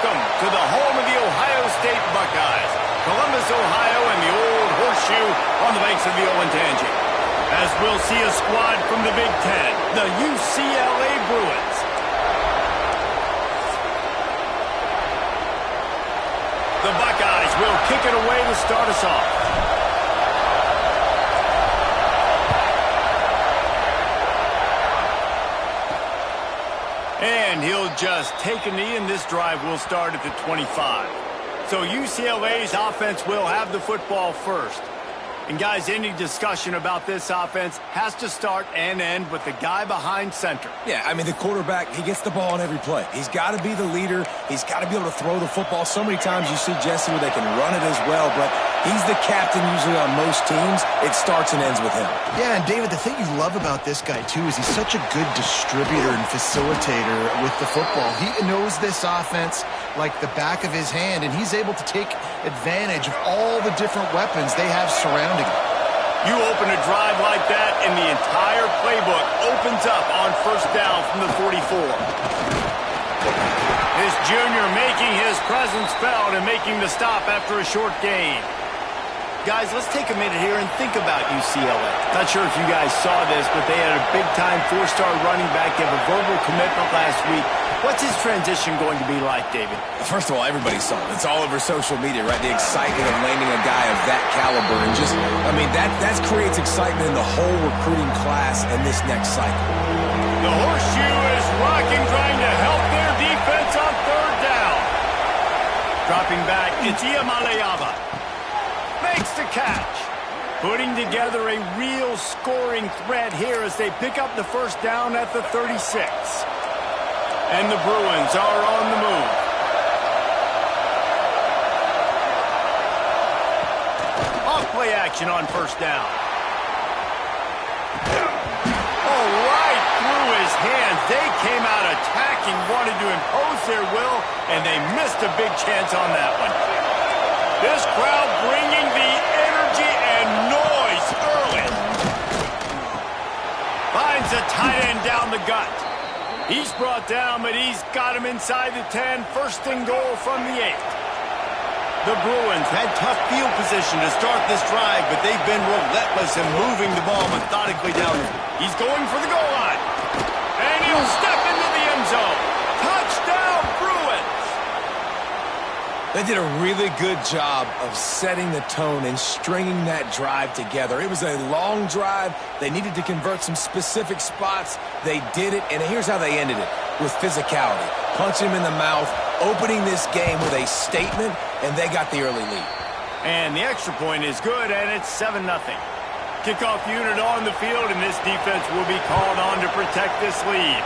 Welcome to the home of the Ohio State Buckeyes, Columbus, Ohio, and the old horseshoe on the banks of the Olentangy. As we'll see a squad from the Big Ten, the UCLA Bruins. The Buckeyes will kick it away to start us off. And he'll just take a knee, and this drive will start at the 25. So UCLA's offense will have the football first. And guys, any discussion about this offense has to start and end with the guy behind center. Yeah, I mean, the quarterback, he gets the ball on every play. He's got to be the leader. He's got to be able to throw the football. So many times you see Jesse where they can run it as well, but he's the captain usually on most teams. It starts and ends with him. Yeah, and David, the thing you love about this guy, too, is he's such a good distributor and facilitator with the football. He knows this offense like the back of his hand, and he's able to take advantage of all the different weapons they have surrounding him. You open a drive like that, and the entire playbook opens up on first down from the 44. This junior making his presence felt and making the stop after a short gain. Guys, let's take a minute here and think about UCLA. Not sure if you guys saw this, but they had a big-time four-star running back give a verbal commitment last week. What's his transition going to be like, David? First of all, everybody saw it. It's all over social media, right? The excitement of landing a guy of that caliber. And just, I mean, that creates excitement in the whole recruiting class and this next cycle. The horseshoe is rocking, trying to help their defense on third down. Dropping back, it's Iamaleava. Makes the catch. Putting together a real scoring threat here as they pick up the first down at the 36. And the Bruins are on the move. Off-play action on first down. Oh, right through his hands. They came out attacking, wanted to impose their will, and they missed a big chance on that one. This crowd bringing the energy and noise early. Finds a tight end down the gut. He's brought down, but he's got him inside the 10. First and goal from the 8. The Bruins had tough field position to start this drive, but they've been relentless in moving the ball methodically down. He's going for the goal line. And he'll step into the end zone. Touchdown, Bruins! They did a really good job of setting the tone and stringing that drive together. It was a long drive. They needed to convert some specific spots. They did it, and here's how they ended it, with physicality. Punching him in the mouth, opening this game with a statement, and they got the early lead. And the extra point is good, and it's 7-0. Kickoff unit on the field, and this defense will be called on to protect this lead.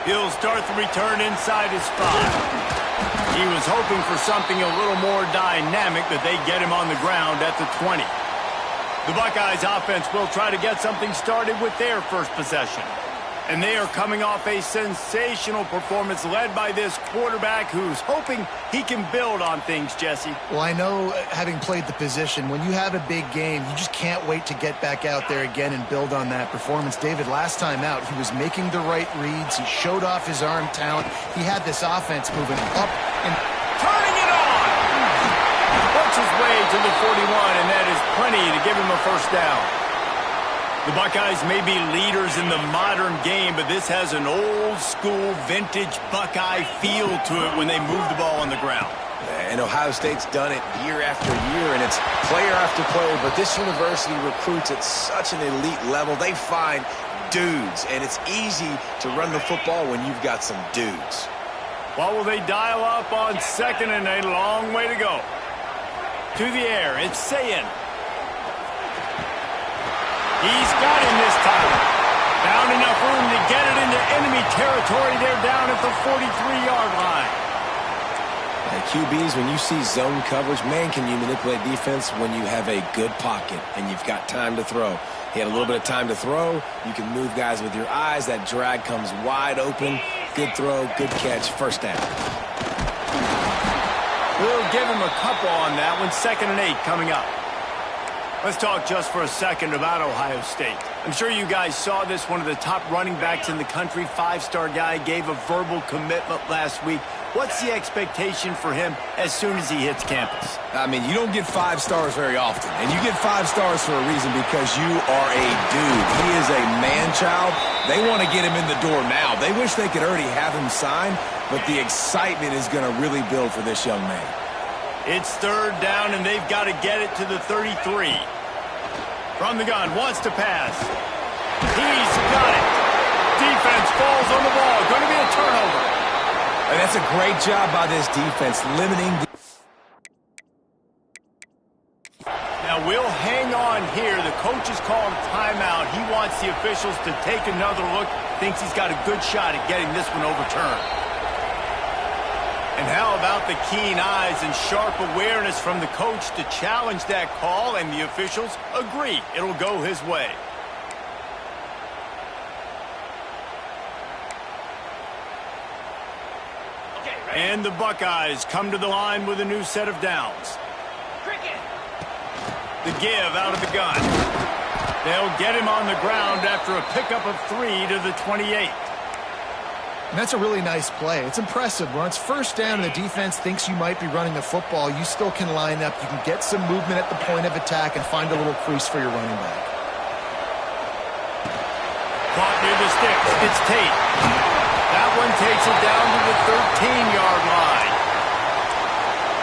He'll start the return inside his 5. He was hoping for something a little more dynamic, but they get him on the ground at the 20. The Buckeyes offense will try to get something started with their first possession. And they are coming off a sensational performance led by this quarterback who's hoping he can build on things, Jesse. Well, I know, having played the position, when you have a big game, you just can't wait to get back out there again and build on that performance. David, last time out, he was making the right reads. He showed off his arm talent. He had this offense moving up and turning it on. Works his way to the 41, and that is plenty to give him a first down. The Buckeyes may be leaders in the modern game, but this has an old-school, vintage Buckeye feel to it when they move the ball on the ground. And Ohio State's done it year after year, and it's player after player, but this university recruits at such an elite level. They find dudes, and it's easy to run the football when you've got some dudes. What will they dial up on second, and a long way to go? To the air, it's Sayin. He's got him this time. Found enough room to get it into enemy territory. They're down at the 43-yard line. QBs, when you see zone coverage, man, can you manipulate defense when you have a good pocket and you've got time to throw. He had a little bit of time to throw. You can move guys with your eyes. That drag comes wide open. Good throw, good catch, first down. We'll give him a couple on that one. 2nd and 8 coming up. Let's talk just for a second about Ohio State. I'm sure you guys saw this. One of the top running backs in the country, five-star guy, gave a verbal commitment last week. What's the expectation for him as soon as he hits campus? I mean, you don't get 5 stars very often, and you get 5 stars for a reason because you are a dude. He is a man-child. They want to get him in the door now. They wish they could already have him signed, but the excitement is going to really build for this young man. It's 3rd down, and they've got to get it to the 33. From the gun, wants to pass. He's got it. Defense falls on the ball. Going to be a turnover. And that's a great job by this defense, limiting Now, we'll hang on here. The coach has called a timeout. He wants the officials to take another look. Thinks he's got a good shot at getting this one overturned. And how about the keen eyes and sharp awareness from the coach to challenge that call, and the officials agree it'll go his way. And the Buckeyes come to the line with a new set of downs. The give out of the gun. They'll get him on the ground after a pickup of 3 to the 28. And that's a really nice play. It's impressive. When it's 1st down and the defense thinks you might be running the football, you still can line up. You can get some movement at the point of attack and find a little crease for your running back. Caught near the sticks. It's Tate. That one takes it down to the 13-yard line.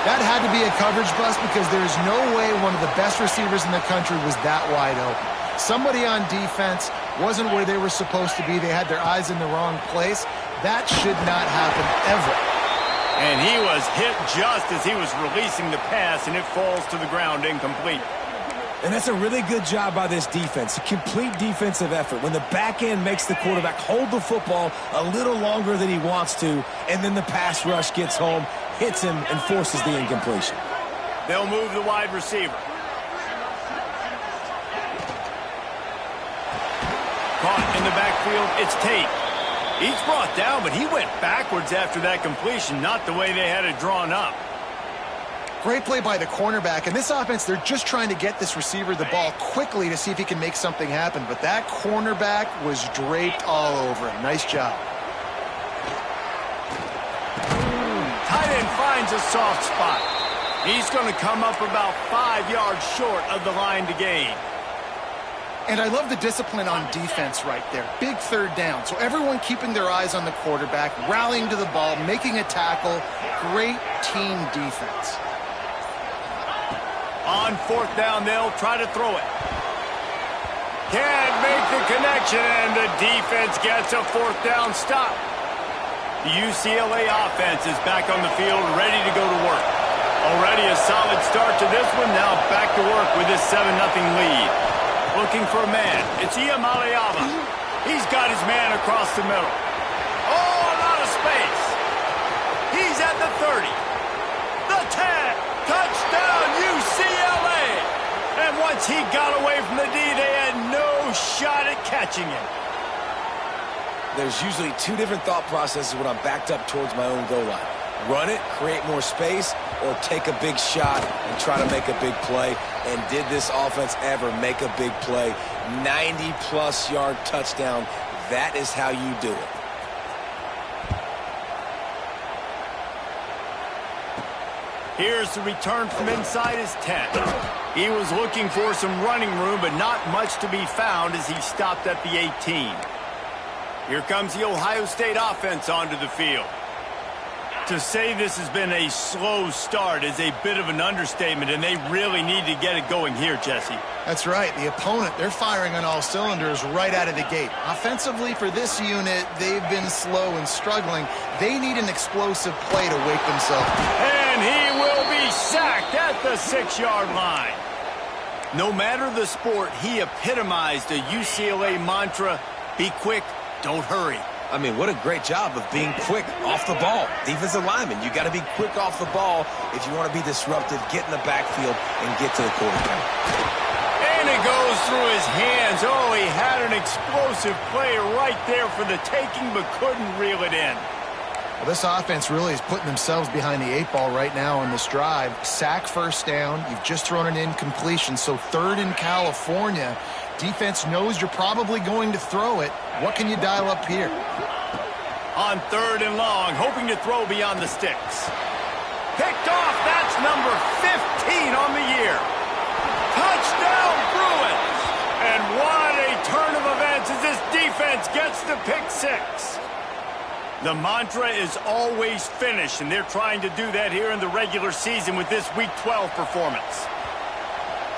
That had to be a coverage bust because there's no way one of the best receivers in the country was that wide open. Somebody on defense wasn't where they were supposed to be. They had their eyes in the wrong place. That should not happen ever. And he was hit just as he was releasing the pass, and it falls to the ground incomplete. And that's a really good job by this defense. A complete defensive effort. When the back end makes the quarterback hold the football a little longer than he wants to, and then the pass rush gets home, hits him, and forces the incompletion. They'll move the wide receiver. Caught in the backfield, it's Tate. He's brought down, but he went backwards after that completion, not the way they had it drawn up. Great play by the cornerback. In this offense, they're just trying to get this receiver the ball quickly to see if he can make something happen. But that cornerback was draped all over him. Nice job. Tight end finds a soft spot. He's going to come up about 5 yards short of the line to gain. And I love the discipline on defense right there. Big 3rd down. So everyone keeping their eyes on the quarterback, rallying to the ball, making a tackle. Great team defense. On 4th down, they'll try to throw it. Can't make the connection, and the defense gets a 4th down stop. The UCLA offense is back on the field, ready to go to work. Already a solid start to this one. Now back to work with this 7-0 lead. Looking for a man. It's Iam Aliava. He's got his man across the middle. Oh, a lot of space. He's at the 30. The 10. Touchdown, UCLA. And once he got away from the D, they had no shot at catching him. There's usually 2 different thought processes when I'm backed up towards my own goal line. Run it, create more space, or take a big shot and try to make a big play. And did this offense ever make a big play? 90-plus yard touchdown. That is how you do it. Here's the return from inside his 10. He was looking for some running room, but not much to be found as he stopped at the 18. Here comes the Ohio State offense onto the field. To say this has been a slow start is a bit of an understatement, and they really need to get it going here, Jesse. That's right. The opponent, they're firing on all cylinders right out of the gate. Offensively, for this unit, they've been slow and struggling. They need an explosive play to wake themselves. And he will be sacked at the 6-yard line. No matter the sport, he epitomized a UCLA mantra: be quick, don't hurry. I mean, what a great job of being quick off the ball. Defensive lineman, you got to be quick off the ball if you want to be disruptive, get in the backfield, and get to the quarterback. And it goes through his hands. Oh, he had an explosive play right there for the taking, but couldn't reel it in. Well, this offense really is putting themselves behind the 8 ball right now on this drive. Sack first down. You've just thrown an incompletion, so 3rd in California. Defense knows you're probably going to throw it. What can you dial up here? On 3rd and long, hoping to throw beyond the sticks. Picked off. That's number 15 on the year. Touchdown, Bruins! And what a turn of events as this defense gets the pick 6. The mantra is always finish, and they're trying to do that here in the regular season with this Week 12 performance.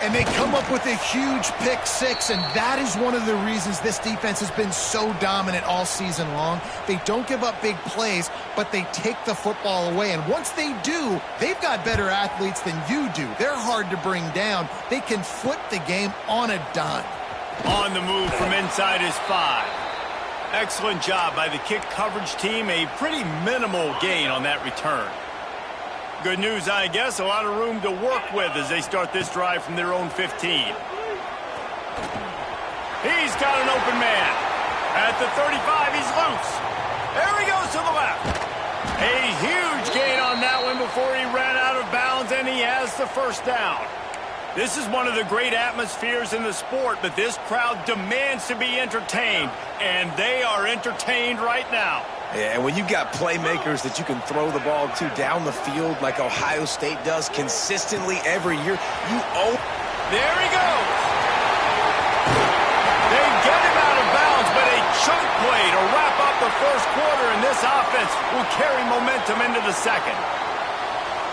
And they come up with a huge pick 6, and that is one of the reasons this defense has been so dominant all season long. They don't give up big plays, but they take the football away. And once they do, they've got better athletes than you do. They're hard to bring down. They can flip the game on a dime. On the move from inside his 5. Excellent job by the kick coverage team. A pretty minimal gain on that return. Good news, I guess. A lot of room to work with as they start this drive from their own 15. He's got an open man. At the 35, he's loose. There he goes to the left. A huge gain on that one before he ran out of bounds, and he has the first down. This is one of the great atmospheres in the sport, but this crowd demands to be entertained, and they are entertained right now. Yeah, and when you've got playmakers that you can throw the ball to down the field like Ohio State does consistently every year, you owe... There he goes. They get him out of bounds, but a chunk play to wrap up the first quarter, and this offense will carry momentum into the second.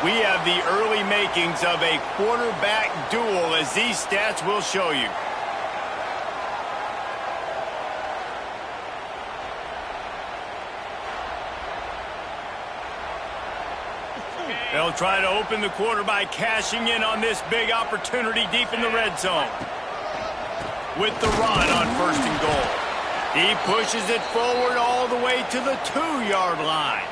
We have the early makings of a quarterback duel, as these stats will show you. They'll try to open the quarter by cashing in on this big opportunity deep in the red zone. With the run on 1st and goal. He pushes it forward all the way to the 2-yard line.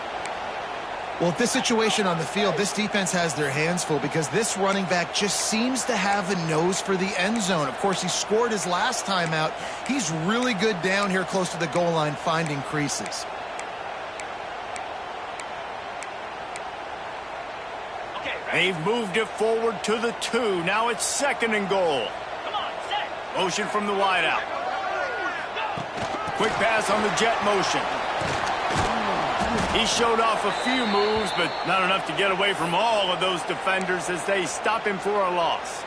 Well, at this situation on the field, this defense has their hands full because this running back just seems to have a nose for the end zone. Of course, he scored his last time out. He's really good down here close to the goal line finding creases. They've moved it forward to the 2. Now it's 2nd and goal. Motion from the wideout. Quick pass on the jet motion. He showed off a few moves, but not enough to get away from all of those defenders as they stop him for a loss.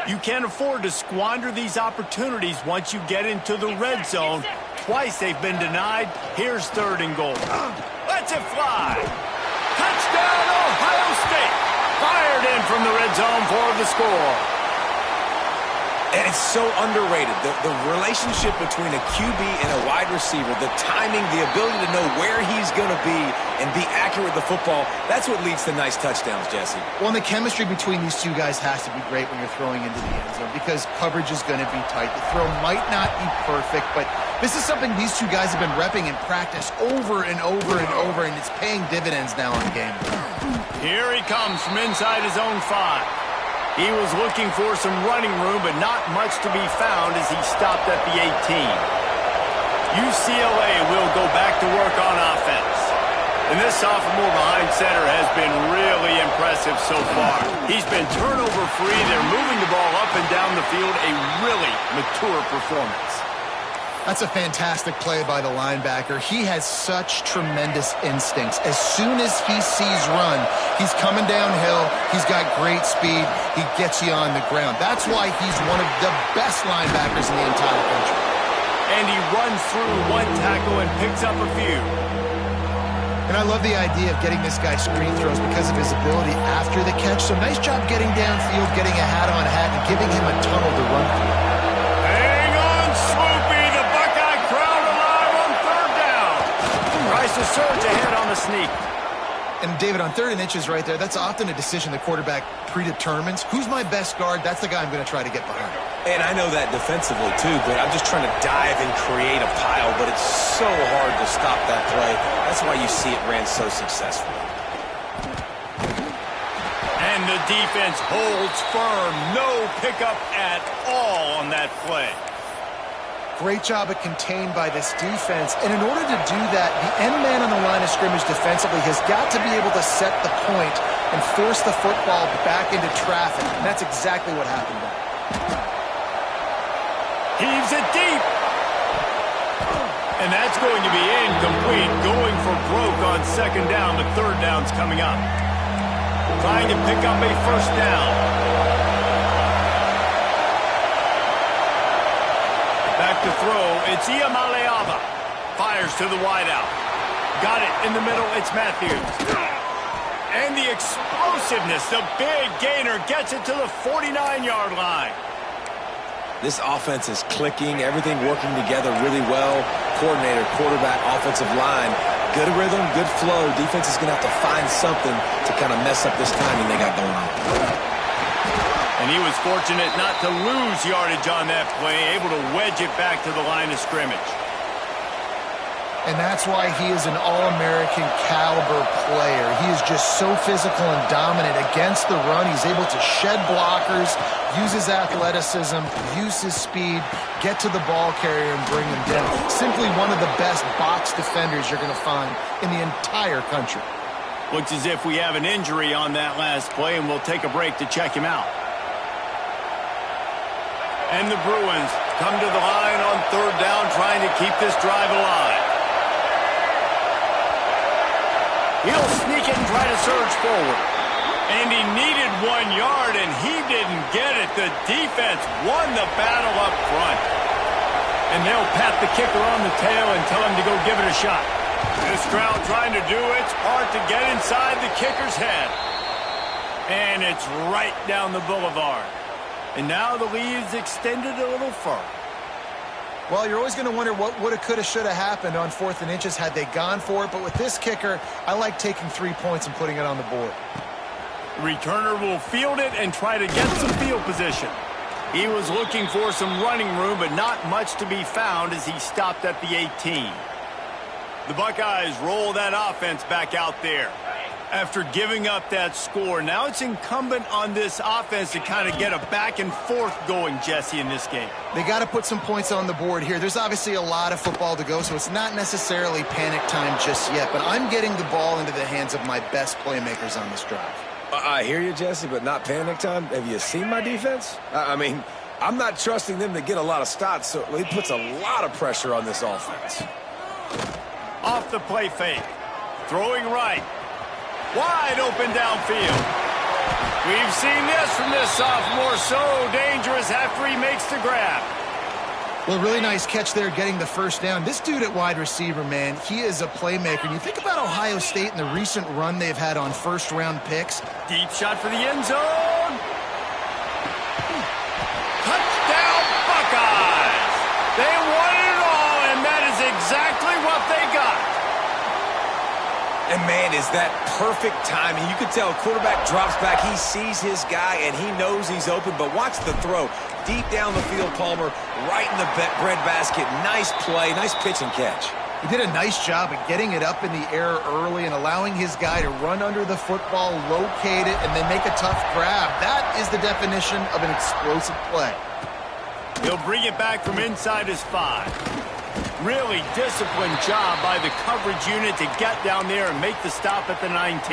You can't afford to squander these opportunities once you get into the red zone. Twice they've been denied. Here's 3rd and goal. Lets it fly. Touchdown, Ohio State. Fired in from the red zone for the score. And it's so underrated. The relationship between a QB and a wide receiver, the timing, the ability to know where he's going to be and be accurate with the football, that's what leads to nice touchdowns, Jesse. Well, and the chemistry between these two guys has to be great when you're throwing into the end zone because coverage is going to be tight. The throw might not be perfect, but this is something these two guys have been repping in practice over and over and over, and it's paying dividends now in the game. Here he comes from inside his own 5. He was looking for some running room, but not much to be found as he stopped at the 18. UCLA will go back to work on offense. And this sophomore behind center has been really impressive so far. He's been turnover-free. They're moving the ball up and down the field. A really mature performance. That's a fantastic play by the linebacker. He has such tremendous instincts. As soon as he sees run, he's coming downhill. He's got great speed. He gets you on the ground. That's why he's one of the best linebackers in the entire country. And he runs through one tackle and picks up a few. And I love the idea of getting this guy screen throws because of his ability after the catch. So nice job getting downfield, getting a hat-on hat, and giving him a tunnel to run through. Hang on, Swoopy. The Buckeye crowd alive on 3rd down. Tries to surge ahead on the sneak. And, David, on 3rd and inches right there, that's often a decision the quarterback predetermines. Who's my best guard? That's the guy I'm going to try to get behind. And I know that defensively, too, but I'm just trying to dive and create a pile, but it's so hard to stop that play. That's why you see it ran so successfully. And the defense holds firm. No pickup at all on that play. Great job of contained by this defense. And in order to do that, the end man on the line of scrimmage defensively has got to be able to set the point and force the football back into traffic. And that's exactly what happened there. Heaves it deep. And that's going to be incomplete. Going for broke on second down, but third down's coming up. Trying to pick up a first down. Back to throw, it's Iamaleava. Fires to the wideout. Got it in the middle, it's Matthews. And the explosiveness, the big gainer gets it to the 49-yard line. This offense is clicking, everything working together really well. Coordinator, quarterback, offensive line. Good rhythm, good flow. Defense is going to have to find something to kind of mess up this timing they got going on. And he was fortunate not to lose yardage on that play, able to wedge it back to the line of scrimmage. And that's why he is an All-American caliber player. He is just so physical and dominant against the run. He's able to shed blockers, use his athleticism, use his speed, get to the ball carrier and bring him down. Simply one of the best box defenders you're going to find in the entire country. Looks as if we have an injury on that last play, and we'll take a break to check him out. And the Bruins come to the line on third down, trying to keep this drive alive. He'll sneak it and try to surge forward. And he needed 1 yard, and he didn't get it. The defense won the battle up front. And they'll pat the kicker on the tail and tell him to go give it a shot. This crowd trying to do its part to get inside the kicker's head. And it's right down the boulevard. And now the lead's extended a little further. Well, you're always going to wonder what woulda, coulda, shoulda happened on 4th and inches had they gone for it. But with this kicker, I like taking 3 points and putting it on the board. The returner will field it and try to get some field position. He was looking for some running room, but not much to be found as he stopped at the 18. The Buckeyes roll that offense back out there. After giving up that score, now it's incumbent on this offense to kind of get a back and forth going, Jesse, in this game. They got to put some points on the board here. There's obviously a lot of football to go, so it's not necessarily panic time just yet, but I'm getting the ball into the hands of my best playmakers on this drive. I hear you, Jesse, but not panic time. Have you seen my defense? I mean, I'm not trusting them to get a lot of stops, so it puts a lot of pressure on this offense. Off the play fake. Throwing right. Wide open downfield. We've seen this from this sophomore, so dangerous after he makes the grab. Well, really nice catch there getting the first down. This dude at wide receiver, man, he is a playmaker. And you think about Ohio State and the recent run they've had on first-round picks. Deep shot for the end zone. Touchdown, Buckeyes. They won it all, and that is exactly what they got. And, man, is that perfect timing. You can tell quarterback drops back. He sees his guy, and he knows he's open. But watch the throw. Deep down the field, Palmer, right in the breadbasket. Nice play, nice pitch and catch. He did a nice job of getting it up in the air early and allowing his guy to run under the football, locate it, and then make a tough grab. That is the definition of an explosive play. He'll bring it back from inside his 5. Really disciplined job by the coverage unit to get down there and make the stop at the 19.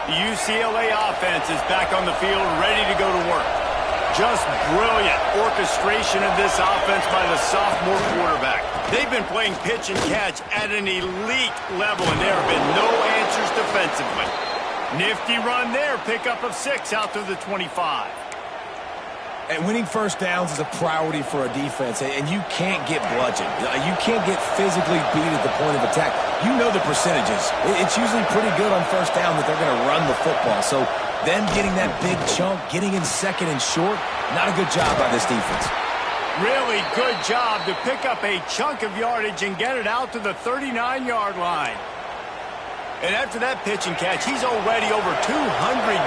The UCLA offense is back on the field, ready to go to work. Just brilliant orchestration of this offense by the sophomore quarterback. They've been playing pitch and catch at an elite level, and there have been no answers defensively. Nifty run there, pickup of 6 out to the 25. And winning first downs is a priority for a defense, and you can't get bludgeoned. You can't get physically beat at the point of attack. You know the percentages. It's usually pretty good on first down that they're going to run the football. So them getting that big chunk, getting in second and short, not a good job by this defense. Really good job to pick up a chunk of yardage and get it out to the 39-yard line. And after that pitch and catch, he's already over 200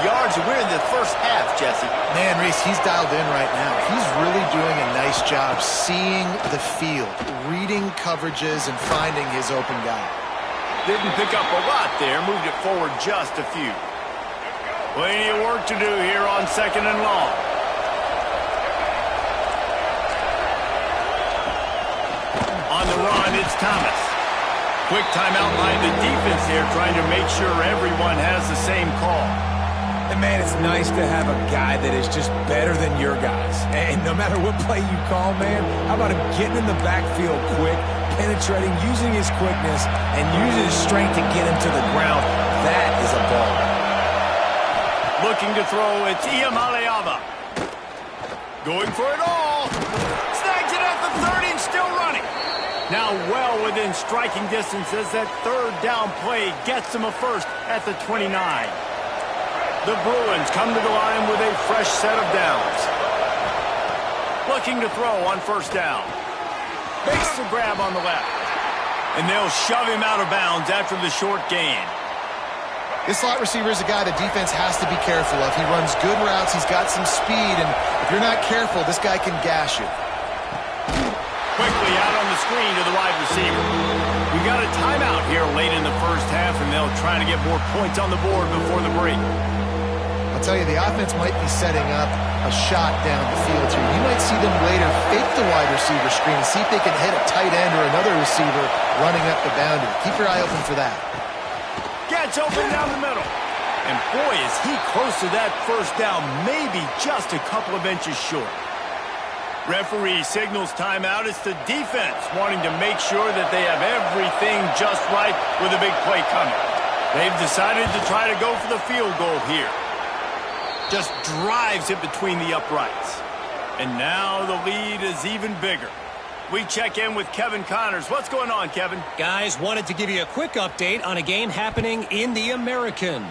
yards, and we're in the first half, Jesse. Man, Reese, he's dialed in right now. He's really doing a nice job seeing the field, reading coverages, and finding his open guy. Didn't pick up a lot there, moved it forward just a few. Plenty of work to do here on second and long. the run, it's Thomas. Quick timeout by the defense here, trying to make sure everyone has the same call. And, man, it's nice to have a guy that is just better than your guys. And no matter what play you call, man, how about him getting in the backfield quick, penetrating, using his quickness, and using his strength to get him to the ground. That is a ball. Looking to throw, it's Iamaleava. Going for it all. Snags it at the 30 and still running. Now well within striking distance as that third down play gets him a first at the 29. The Bruins come to the line with a fresh set of downs. Looking to throw on first down. Makes the grab on the left. And they'll shove him out of bounds after the short gain. This slot receiver is a guy the defense has to be careful of. He runs good routes. He's got some speed. And if you're not careful, this guy can gash you. Quickly out on the screen to the wide receiver. We got a timeout here late in the first half, and they'll try to get more points on the board before the break. I'll tell you, the offense might be setting up a shot down the field here. You might see them later fake the wide receiver screen and see if they can hit a tight end or another receiver running up the boundary. Keep your eye open for that. Gets open down the middle. And boy, is he close to that first down, maybe just a couple of inches short. Referee signals timeout. It's the defense wanting to make sure that they have everything just right with a big play coming. They've decided to try to go for the field goal here. Just drives it between the uprights. And now the lead is even bigger. We check in with Kevin Connors. What's going on, Kevin? Guys, wanted to give you a quick update on a game happening in the American.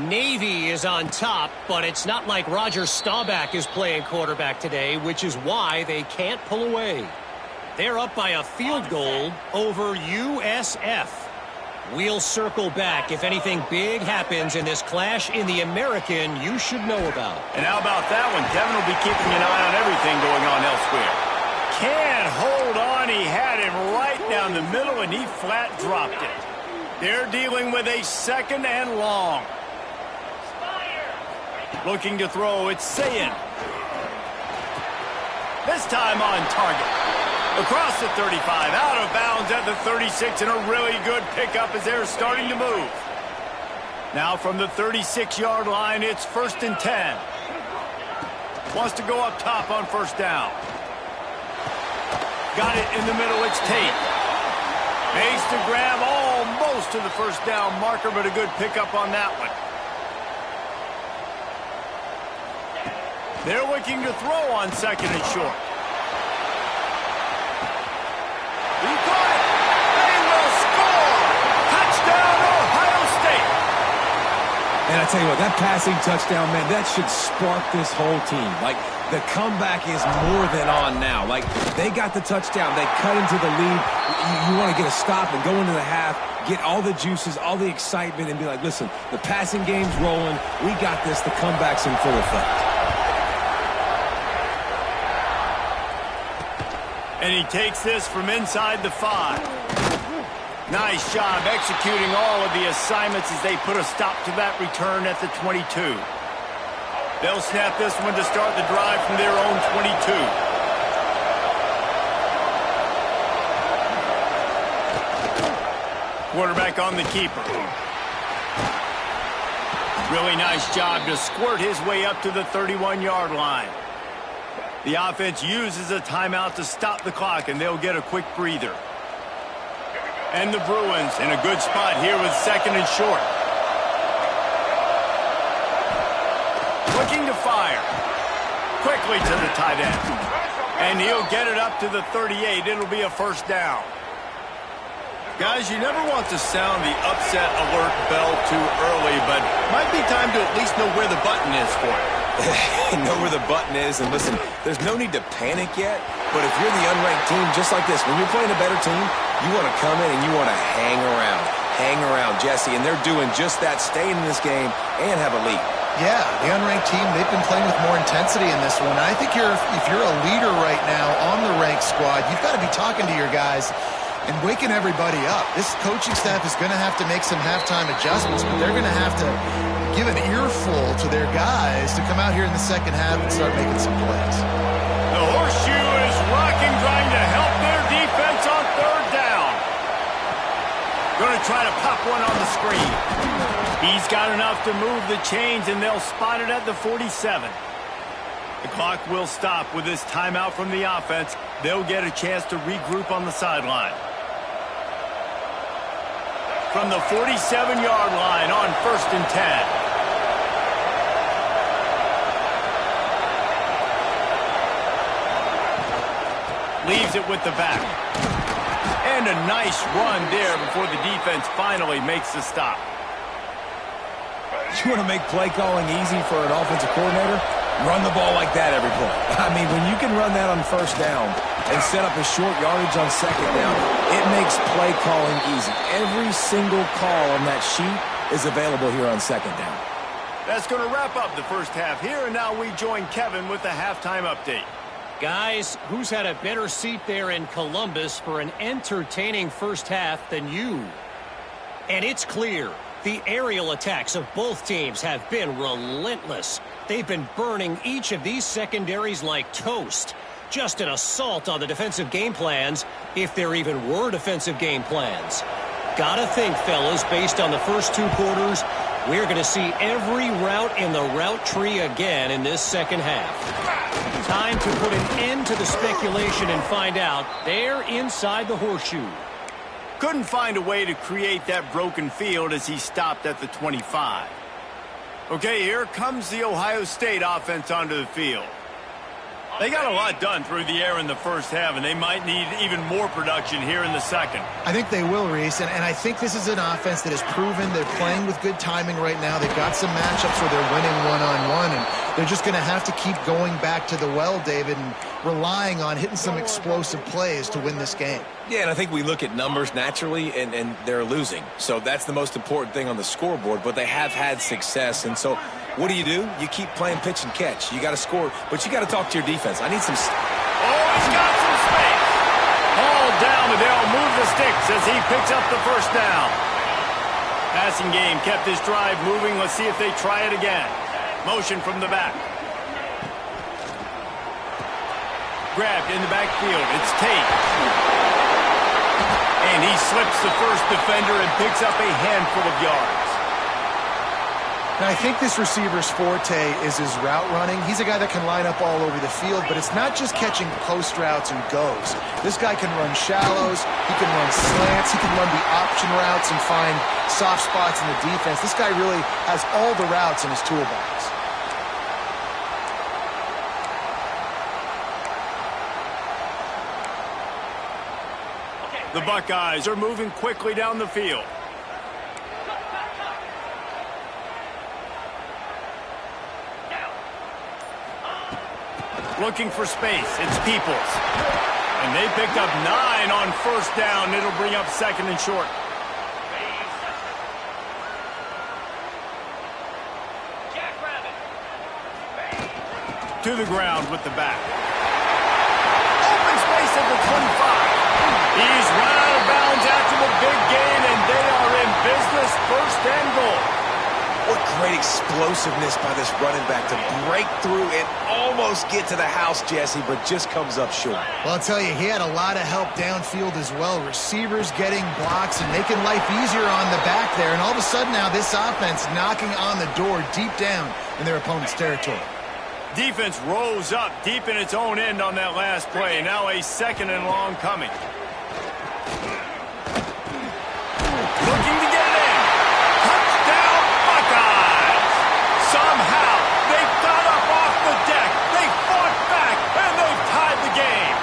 Navy is on top, but it's not like Roger Staubach is playing quarterback today, which is why they can't pull away. They're up by a field goal over USF. We'll circle back if anything big happens in this clash in the American you should know about. And how about that one? Kevin will be keeping an eye on everything going on elsewhere. Can't hold on. He had him right down the middle, and he flat dropped it. They're dealing with a second and long. Looking to throw, it's Sayin. This time on target. Across the 35, out of bounds at the 36, and a really good pickup as they're starting to move. Now from the 36-yard line, it's 1st and 10. Wants to go up top on first down. Got it in the middle, it's Tate. Makes the grab almost to the first down marker, but a good pickup on that one. They're looking to throw on second and short. He caught it. They will score. Touchdown, Ohio State. And I tell you what, that passing touchdown, man, that should spark this whole team. Like, the comeback is more than on now. Like, they got the touchdown. They cut into the lead. You want to get a stop and go into the half, get all the juices, all the excitement, and be like, listen, the passing game's rolling. We got this. The comeback's in full effect. And he takes this from inside the 5. Nice job executing all of the assignments as they put a stop to that return at the 22. They'll snap this one to start the drive from their own 22. Quarterback on the keeper. Really nice job to squirt his way up to the 31-yard line. The offense uses a timeout to stop the clock, and they'll get a quick breather. And the Bruins in a good spot here with second and short. Looking to fire. Quickly to the tight end. And he'll get it up to the 38. It'll be a first down. Guys, you never want to sound the upset alert bell too early, but might be time to at least know where the button is for it. Know where the button is, and listen, there's no need to panic yet, but if you're the unranked team, just like this, when you're playing a better team, you want to come in and you want to hang around, Jesse, and they're doing just that, staying in this game and have a lead. Yeah, the unranked team, they've been playing with more intensity in this one. I think if you're a leader right now on the ranked squad, you've got to be talking to your guys and waking everybody up. This coaching staff is going to have to make some halftime adjustments, but they're going to have to give an earful to their guys to come out here in the second half and start making some plays. The horseshoe is rocking, trying to help their defense on They'll try to pop one on the screen. He's got enough to move the chains, and they'll spot it at the 47. The clock will stop with this timeout from the offense. They'll get a chance to regroup on the sideline. From the 47-yard line on 1st and 10. Leaves it with the back. And a nice run there before the defense finally makes the stop. You want to make play calling easy for an offensive coordinator? Run the ball like that every play. I mean, when you can run that on 1st down and set up a short yardage on 2nd down, it makes play calling easy. Every single call on that sheet is available here on 2nd down. That's going to wrap up the first half here, and now we join Kevin with the halftime update. Guys, who's had a better seat there in Columbus for an entertaining first half than you? And it's clear, the aerial attacks of both teams have been relentless. They've been burning each of these secondaries like toast. Just an assault on the defensive game plans, if there even were defensive game plans. Gotta think, fellas, based on the first 2 quarters, we're going to see every route in the route tree again in this second half. Time to put an end to the speculation and find out. They're inside the horseshoe. Couldn't find a way to create that broken field as he stopped at the 25. Okay, here comes the Ohio State offense onto the field. They got a lot done through the air in the first half, and they might need even more production here in the second. I think they will, Reese, and I think this is an offense that has proven they're playing with good timing right now. They've got some matchups where they're winning one-on-one, and they're just going to have to keep going back to the well, David, and relying on hitting some explosive plays to win this game. Yeah, and I think we look at numbers naturally, and they're losing. So that's the most important thing on the scoreboard, but they have had success, and so what do? You keep playing pitch and catch. You got to score, but you got to talk to your defense. I need some... Oh, he's got some space. Hauled down, but they'll move the sticks as he picks up the first down. Passing game kept this drive moving. Let's see if they try it again. Motion from the back. Grabbed in the backfield. It's Tate. And he slips the first defender and picks up a handful of yards. Now, I think this receiver's forte is his route running. He's a guy that can line up all over the field, but it's not just catching post routes and goes. This guy can run shallows, he can run slants, he can run the option routes and find soft spots in the defense. This guy really has all the routes in his toolbox. The Buckeyes are moving quickly down the field. Looking for space. It's Peoples. And they picked up 9 on first down. It'll bring up 2nd and short. To the ground with the back. Open space at the 25. He's run out of bounds after the big gain, and they are in business, 1st and goal. What great explosiveness by this running back to break through and almost get to the house, Jesse, but just comes up short. Well, I'll tell you, he had a lot of help downfield as well. Receivers getting blocks and making life easier on the back there. And all of a sudden now this offense knocking on the door deep down in their opponent's territory. Defense rose up deep in its own end on that last play. Now a 2nd and long coming. Looking to get it in. Touchdown, Buckeyes! Somehow, they got up off the deck. They fought back, and they've tied the game.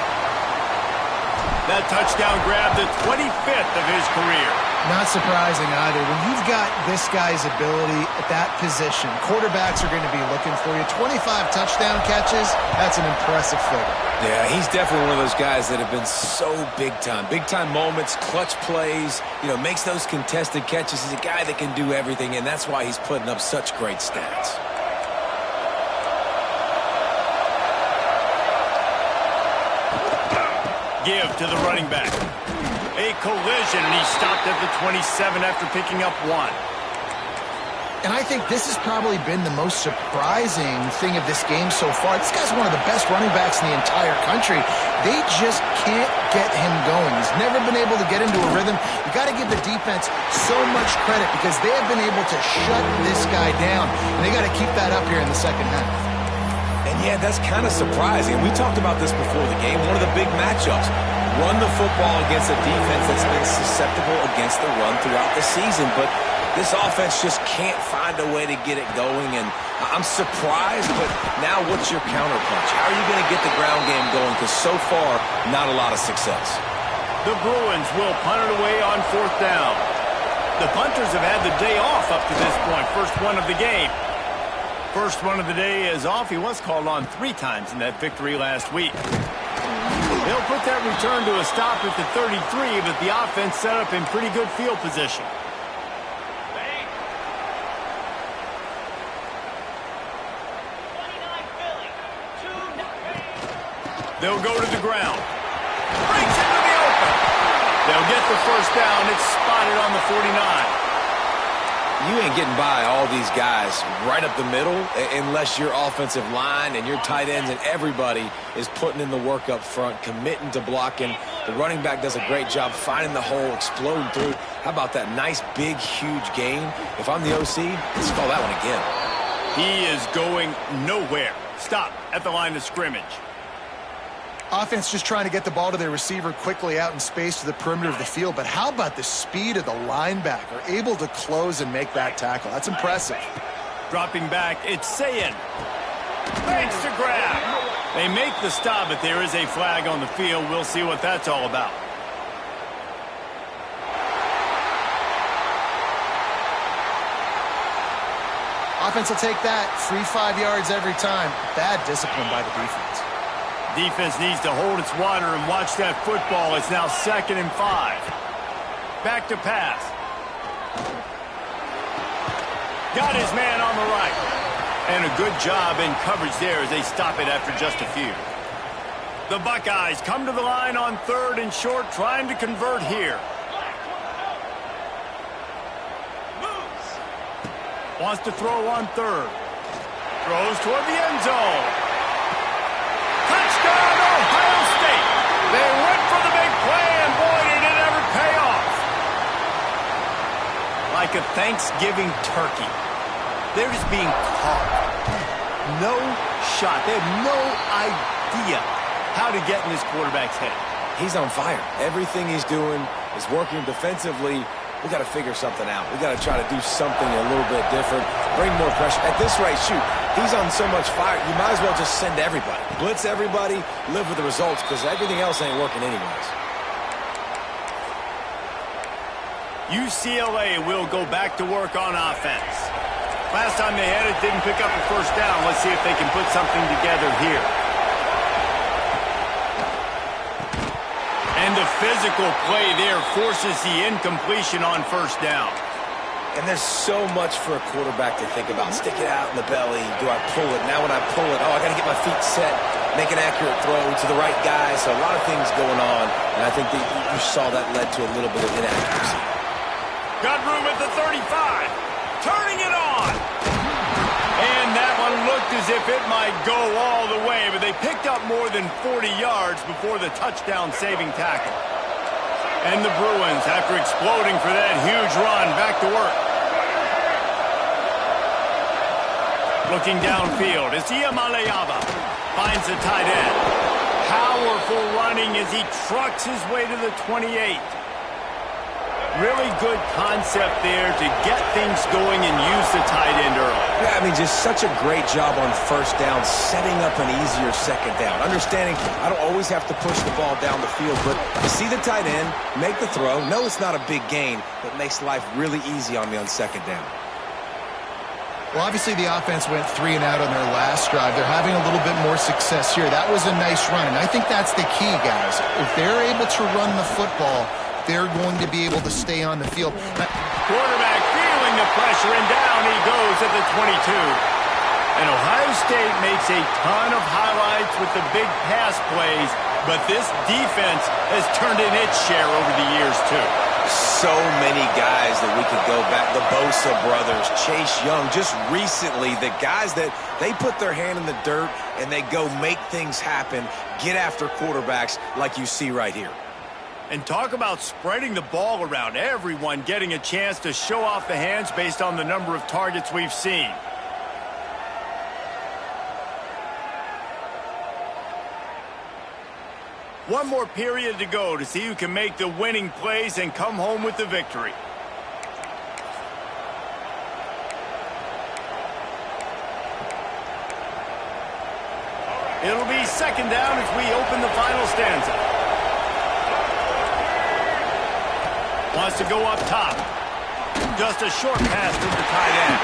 That touchdown grabbed the 25th of his career. Not surprising either. When you've got this guy's ability at that position, quarterbacks are going to be looking for you. 25 touchdown catches, that's an impressive figure. Yeah, he's definitely one of those guys that have been so big time. Big time moments, clutch plays, makes those contested catches. He's a guy that can do everything, and that's why he's putting up such great stats. Give to the running back. A collision, and he stopped at the 27 after picking up 1. And I think this has probably been the most surprising thing of this game so far. This guy's one of the best running backs in the entire country. They just can't get him going. He's never been able to get into a rhythm. You got to give the defense so much credit because they have been able to shut this guy down. And they got to keep that up here in the second half. And yeah, that's kind of surprising. We talked about this before the game. One of the big matchups. Run the football against a defense that's been susceptible against the run throughout the season. But this offense just can't find a way to get it going, and I'm surprised, but now what's your counterpunch? How are you going to get the ground game going? Because so far, not a lot of success. The Bruins will punt it away on 4th down. The punters have had the day off up to this point, first one of the game. First one of the day is off. He was called on 3 times in that victory last week. They'll put that return to a stop at the 33, but the offense set up in pretty good field position. They'll go to the ground. Breaks into the open. They'll get the first down. It's spotted on the 49. You ain't getting by all these guys right up the middle unless your offensive line and your tight ends and everybody is putting in the work up front, committing to blocking. The running back does a great job finding the hole, exploding through. How about that nice, big, huge gain? If I'm the OC, let's call that one again. He is going nowhere. Stop at the line of scrimmage. Offense just trying to get the ball to their receiver quickly out in space to the perimeter of the field. But how about the speed of the linebacker? Able to close and make that tackle. That's impressive. Dropping back, it's Sayin. Makes the grab. They make the stop, but there is a flag on the field. We'll see what that's all about. Offense will take that. Free 5 yards every time. Bad discipline by the defense. Defense needs to hold its water and watch that football. It's now 2nd and 5. Back to pass. Got his man on the right. And a good job in coverage there as they stop it after just a few. The Buckeyes come to the line on 3rd and short, trying to convert here. Wants to throw on 3rd. Throws toward the end zone. Touchdown, Ohio State. They went for the big play, and boy, did it ever pay off. Like a Thanksgiving turkey. They're just being caught. No shot. They have no idea how to get in this quarterback's head. He's on fire. Everything he's doing is working defensively. We got to figure something out. We got to try to do something a little bit different. Bring more pressure. At this rate, shoot, he's on so much fire, you might as well just send everybody. Blitz everybody, live with the results, because everything else ain't working anyways. UCLA will go back to work on offense. Last time they had it, didn't pick up a first down. Let's see if they can put something together here. And the physical play there forces the incompletion on first down. And there's so much for a quarterback to think about. Stick it out in the belly. Do I pull it? Now when I pull it, I got to get my feet set, make an accurate throw to the right guy. So a lot of things going on. And I think that you saw that led to a little bit of inaccuracy. Got room at the 35. Turning it on. And that one looked as if it might go all the way, but they picked up more than 40 yards before the touchdown-saving tackle. And the Bruins, after exploding for that huge run, back to work. Looking downfield, Isia Maleava finds the tight end. Powerful running as he trucks his way to the 28. Really good concept there to get things going and use the tight end early. Yeah, I mean, just such a great job on first down, setting up an easier second down. Understanding I don't always have to push the ball down the field, but you see the tight end, make the throw. No, it's not a big gain, but makes life really easy on me on second down. Well, obviously the offense went 3 and out on their last drive. They're having a little bit more success here. That was a nice run, and I think that's the key, guys. If they're able to run the football, they're going to be able to stay on the field. Quarterback feeling the pressure, and down he goes at the 22. And Ohio State makes a ton of highlights with the big pass plays, but this defense has turned in its share over the years, too. So many guys that we could go back. The Bosa brothers, Chase Young, just recently, the guys that they put their hand in the dirt and they go make things happen, get after quarterbacks like you see right here. And talk about spreading the ball around. Everyone getting a chance to show off the hands based on the number of targets we've seen. One more period to go to see who can make the winning plays and come home with the victory. It'll be second down as we open the final stanza. Wants to go up top. Just a short pass to the tight end.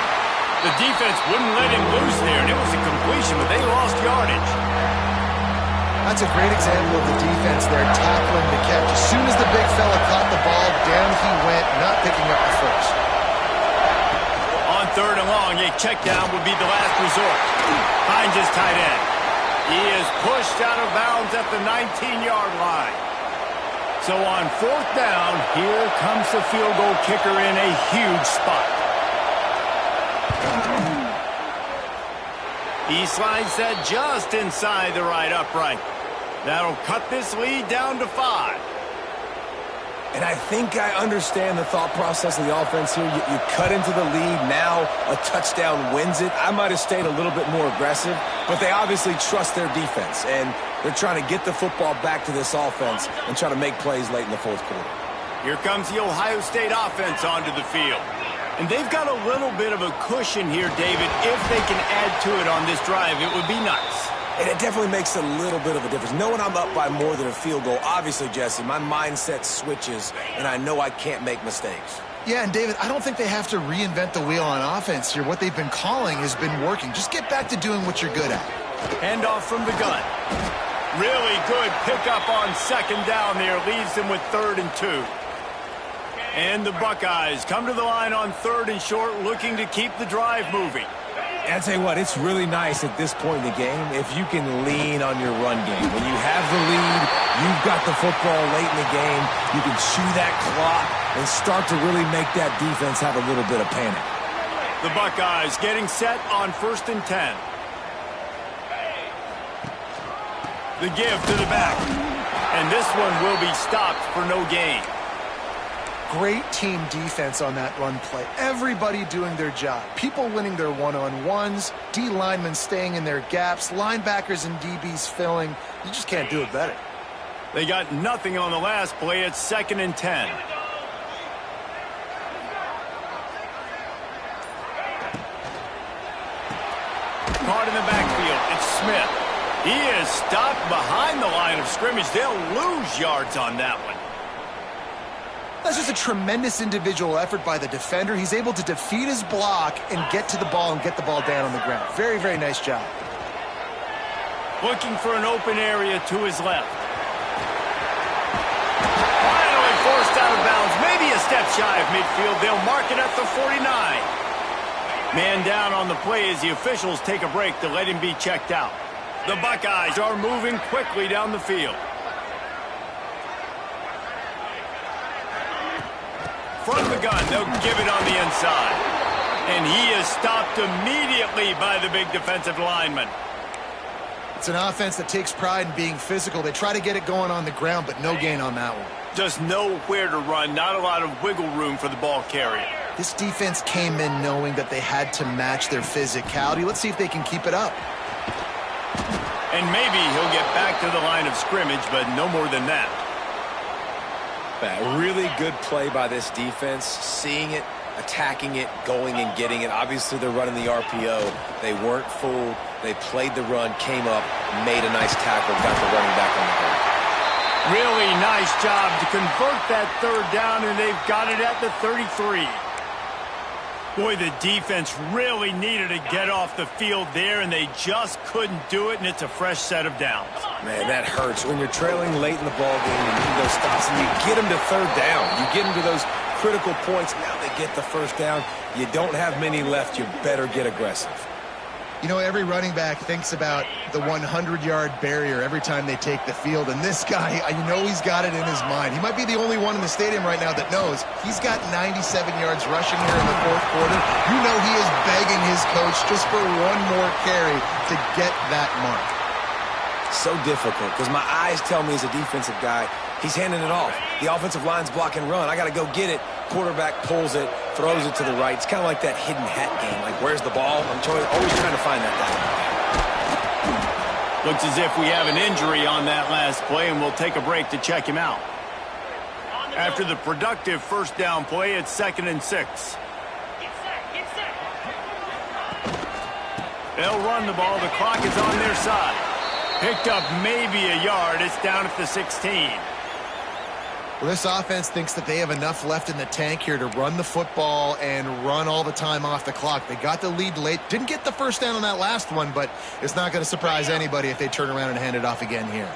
The defense wouldn't let him loose there, and it was a completion, but they lost yardage. That's a great example of the defense there tackling the catch. As soon as the big fella caught the ball, down he went, not picking up the first. On third and long, a check down would be the last resort. Finds his tight end. He is pushed out of bounds at the 19-yard line. So on fourth down, here comes the field goal kicker in a huge spot. He slides that just inside the right upright. That'll cut this lead down to 5. And I think I understand the thought process of the offense here. You cut into the lead. Now a touchdown wins it. I might have stayed a little bit more aggressive, but they obviously trust their defense, and they're trying to get the football back to this offense and try to make plays late in the fourth quarter. Here comes the Ohio State offense onto the field. And they've got a little bit of a cushion here, David. If they can add to it on this drive, it would be nice. And it definitely makes a little bit of a difference. Knowing I'm up by more than a field goal, obviously, Jesse, my mindset switches, and I know I can't make mistakes. Yeah, and David, I don't think they have to reinvent the wheel on offense here. What they've been calling has been working. Just get back to doing what you're good at. Handoff from the gun. Really good pickup on second down there. Leaves them with 3rd and 2. And the Buckeyes come to the line on 3rd and short, looking to keep the drive moving. And I tell you what, it's really nice at this point in the game if you can lean on your run game. When you have the lead, you've got the football late in the game, you can chew that clock and start to really make that defense have a little bit of panic. The Buckeyes getting set on 1st and 10. The give to the back. And this one will be stopped for no gain. Great team defense on that run play. Everybody doing their job. People winning their one-on-ones, D linemen staying in their gaps, linebackers and DBs filling. You just can't do it better. They got nothing on the last play. It's 2nd and 10. Caught in the backfield. It's Smith. He is stopped behind the line of scrimmage. They'll lose yards on that one. That's just a tremendous individual effort by the defender. He's able to defeat his block and get to the ball and get the ball down on the ground. Very, very nice job. Looking for an open area to his left. Finally forced out of bounds. Maybe a step shy of midfield. They'll mark it at the 49. Man down on the play as the officials take a break to let him be checked out. The Buckeyes are moving quickly down the field. From the gun, they'll give it on the inside. And he is stopped immediately by the big defensive lineman. It's an offense that takes pride in being physical. They try to get it going on the ground, but no gain on that one. Just nowhere to run, not a lot of wiggle room for the ball carrier. This defense came in knowing that they had to match their physicality. Let's see if they can keep it up. And maybe he'll get back to the line of scrimmage, but no more than that. A really good play by this defense, seeing it, attacking it, going and getting it. Obviously, they're running the RPO. They weren't fooled. They played the run, came up, made a nice tackle, got the running back on the ground. Really nice job to convert that 3rd down, and they've got it at the 33. Boy, the defense really needed to get off the field there, and they just couldn't do it, and it's a fresh set of downs. Man, that hurts. When you're trailing late in the ball game, you need those stops, and you get them to 3rd down. You get them to those critical points. Now they get the 1st down. You don't have many left. You better get aggressive. You know, every running back thinks about the 100-yard barrier every time they take the field, and this guy, you know he's got it in his mind. He might be the only one in the stadium right now that knows he's got 97 yards rushing here in the fourth quarter. You know he is begging his coach just for one more carry to get that mark. So difficult because my eyes tell me as a defensive guy, he's handing it off. The offensive line's block and run. I got to go get it. Quarterback pulls it, throws it to the right. It's kind of like that hidden hat game. Like, where's the ball? I'm always trying to find that guy. Looks as if we have an injury on that last play, and we'll take a break to check him out. After the productive first down play, it's 2nd and 6. They'll run the ball. The clock is on their side. Picked up maybe a yard. It's down at the 16. Well, this offense thinks that they have enough left in the tank here to run the football and run all the time off the clock. They got the lead late. Didn't get the first down on that last one, but it's not going to surprise anybody if they turn around and hand it off again here.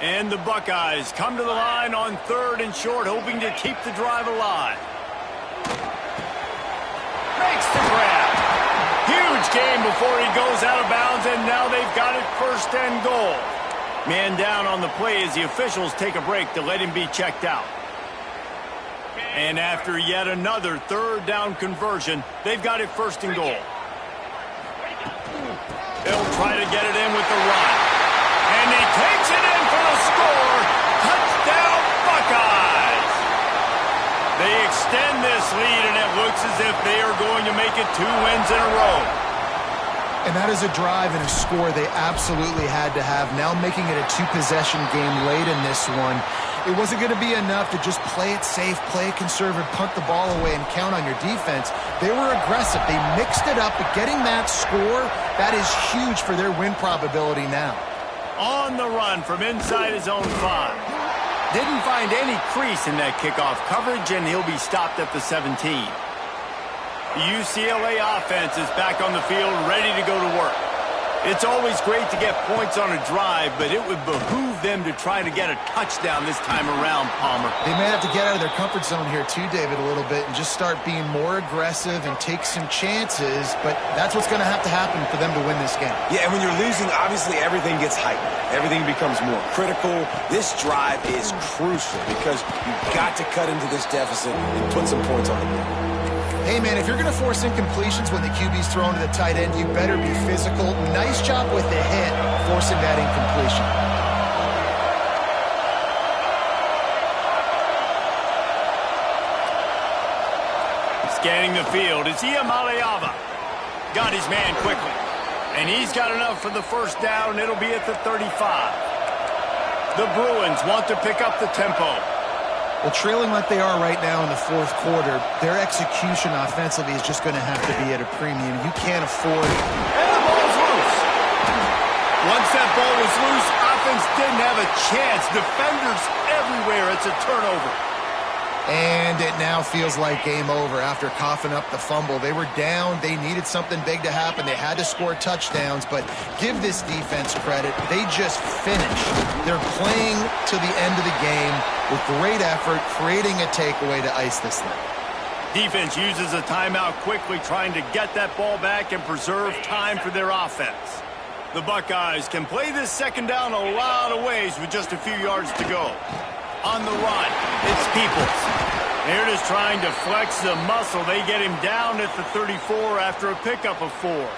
And the Buckeyes come to the line on 3rd and short, hoping to keep the drive alive. Makes the grab. Huge game before he goes out of bounds, and now they've got it 1st and goal. Man down on the play as the officials take a break to let him be checked out. And after yet another 3rd down conversion, they've got it 1st and goal. They'll try to get it in with the run. And he takes it in for the score. Touchdown, Buckeyes! They extend this lead, and it looks as if they are going to make it 2 wins in a row. And that is a drive and a score they absolutely had to have. Now making it a 2-possession game late in this one. It wasn't going to be enough to just play it safe, play it conservative, punt the ball away, and count on your defense. They were aggressive. They mixed it up, but getting that score, that is huge for their win probability now. On the run from inside his own 5. Didn't find any crease in that kickoff coverage, and he'll be stopped at the 17. The UCLA offense is back on the field, ready to go to work. It's always great to get points on a drive, but it would behoove them to try to get a touchdown this time around, Palmer. They may have to get out of their comfort zone here too, David, a little bit, and just start being more aggressive and take some chances, but that's what's going to happen for them to win this game. Yeah, and when you're losing, obviously everything gets heightened. Everything becomes more critical. This drive is crucial because you've got to cut into this deficit and put some points on the board. Hey, man, if you're going to force incompletions when the QB's thrown to the tight end, you better be physical. Nice job with the hit, forcing that incompletion. Scanning the field, it's Iamaleava. Got his man quickly. And he's got enough for the 1st down. It'll be at the 35. The Bruins want to pick up the tempo. Well, trailing like they are right now in the 4th quarter, their execution offensively is just going to have to be at a premium. You can't afford it. And the ball's loose. Once that ball was loose, offense didn't have a chance. Defenders everywhere. It's a turnover. And it now feels like game over after coughing up the fumble. They were down. They needed something big to happen. They had to score touchdowns, but give this defense credit. They just finished. They're playing to the end of the game with great effort, creating a takeaway to ice this thing. Defense uses a timeout quickly, trying to get that ball back and preserve time for their offense. The Buckeyes can play this 2nd down a lot of ways with just a few yards to go. On the run, it's Peoples. They're just trying to flex the muscle. They get him down at the 34 after a pickup of 4.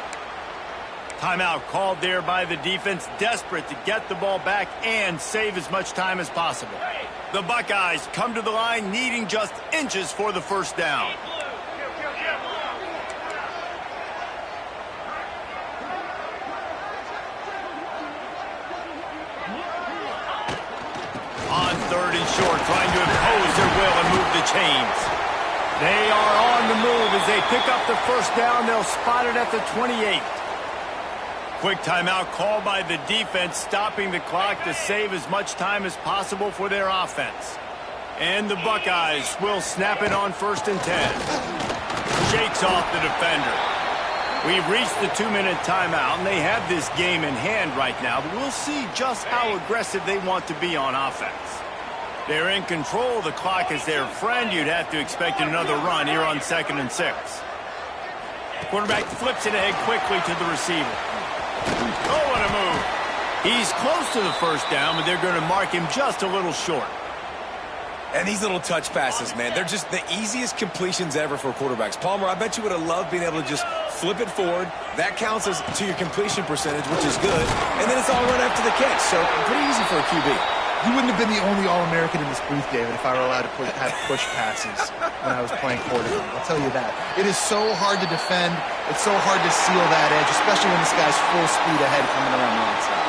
Timeout called there by the defense, desperate to get the ball back and save as much time as possible. The Buckeyes come to the line needing just inches for the 1st down. On 3rd and short, trying to impose their will and move the chains. They are on the move as they pick up the 1st down. They'll spot it at the 28. Quick timeout called by the defense, stopping the clock to save as much time as possible for their offense. And the Buckeyes will snap it on 1st and 10. Shakes off the defender. We've reached the 2-minute timeout, and they have this game in hand right now, but we'll see just how aggressive they want to be on offense. They're in control. The clock is their friend. You'd have to expect another run here on 2nd and 6. Quarterback flips it ahead quickly to the receiver. Oh, what a move. He's close to the first down, but they're going to mark him just a little short. And these little touch passes, man, they're just the easiest completions ever for quarterbacks. Palmer, I bet you would have loved being able to just flip it forward. That counts as to your completion percentage, which is good. And then it's all run after the catch, so pretty easy for a QB. You wouldn't have been the only All-American in this booth, David, if I were allowed to have push passes when I was playing quarterback. I'll tell you that. It is so hard to defend. It's so hard to seal that edge, especially when this guy's full speed ahead coming around the outside.